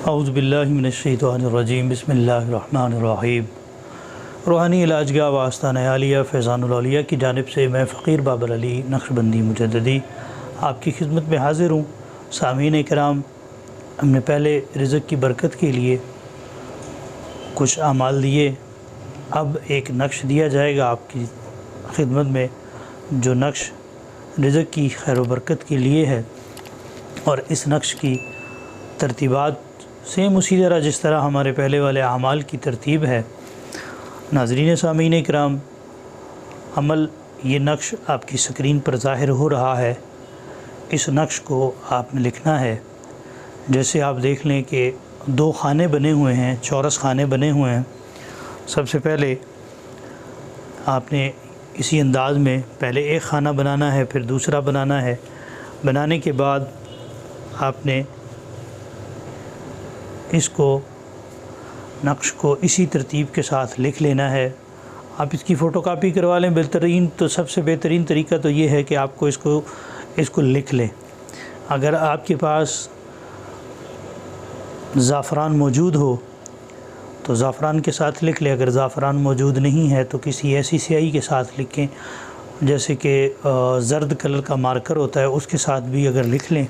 औज़ुबिल्लाहिमिनश्शैतानिर्रजीम बिस्मिल्लाहिर्रहमानिर्रहीम। रूहानी इलाजगाह वास्ताना आलिया फैज़ानुल औलिया की जानिब से मैं फ़कीर बाबर अली नक्शबंदी मुजद्दिदी आपकी खिदमत में हाज़िर हूँ। सामीन कराम, हमने पहले रिज़्क़ की बरकत के लिए कुछ अमाल दिए, अब एक नक्श दिया जाएगा आपकी खिदमत में, जो नक्श रिज़्क़ की खैर व बरकत के लिए है। और इस नक्श की तरतीबात सेम उसी तरह जिस तरह हमारे पहले वाले अमाल की तरतीब है। नाज़रीन सामीन कराम, अमल ये नक्श आपकी स्क्रीन पर ज़ाहिर हो रहा है। इस नक्श को आपने लिखना है। जैसे आप देख लें कि दो खाने बने हुए हैं, चौरस खाने बने हुए हैं। सबसे पहले आपने इसी अंदाज़ में पहले एक ख़ाना बनाना है, फिर दूसरा बनाना है। बनाने के बाद आपने इसको नक्श को इसी तरतीब के साथ लिख लेना है। आप इसकी फ़ोटोकॉपी करवा लें बेहतरीन, तो सबसे बेहतरीन तरीका तो ये है कि आपको इसको लिख लें। अगर आपके पास ज़ाफ़रान मौजूद हो तो ज़ाफ़रान के साथ लिख लें। अगर ज़ाफ़रान मौजूद नहीं है तो किसी ऐसी स्याही के साथ लिखें, जैसे कि ज़र्द कलर का मार्कर होता है, उसके साथ भी अगर लिख लें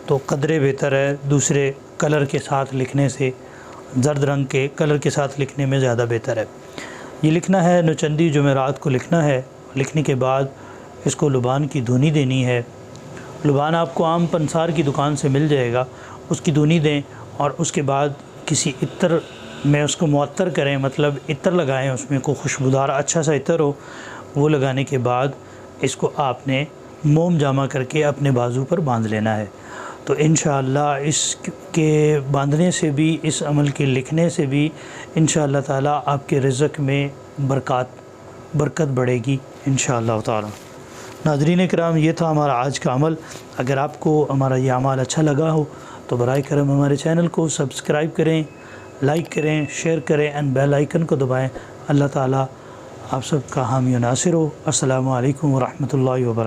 तो कदरे बेहतर है। दूसरे कलर के साथ लिखने से, ज़र्द रंग के कलर के साथ लिखने में ज़्यादा बेहतर है। ये लिखना है, नौचंदी जुमेरात को लिखना है। लिखने के बाद इसको लुबान की धुनी देनी है। लुबान आपको आम पंसार की दुकान से मिल जाएगा, उसकी धुनी दें और उसके बाद किसी इत्र में उसको मुअत्तर करें, मतलब इत्र लगाएं, उसमें को खुशबूदार अच्छा सा इत्र हो। वो लगाने के बाद इसको आपने मोम जामा करके अपने बाजू पर बांध लेना है। तो इंशाअल्लाह इसके बांधने से भी, इस अमल के लिखने से भी इंशाअल्लाह ताला आपके रिज़्क़ में बरकत बढ़ेगी इंशाअल्लाह ताला। नाज़रीन कराम, ये था हमारा आज का अमल। अगर आपको हमारा ये अमल अच्छा लगा हो तो बराए करम हमारे चैनल को सब्सक्राइब करें, लाइक करें, शेयर करें एंड बेल आइकन को दबाएँ। अल्लाह ताला आप सबका हामी व नासिर हो। अस्सलामु अलैकुम व रहमतुल्लाहि व बरकातहू।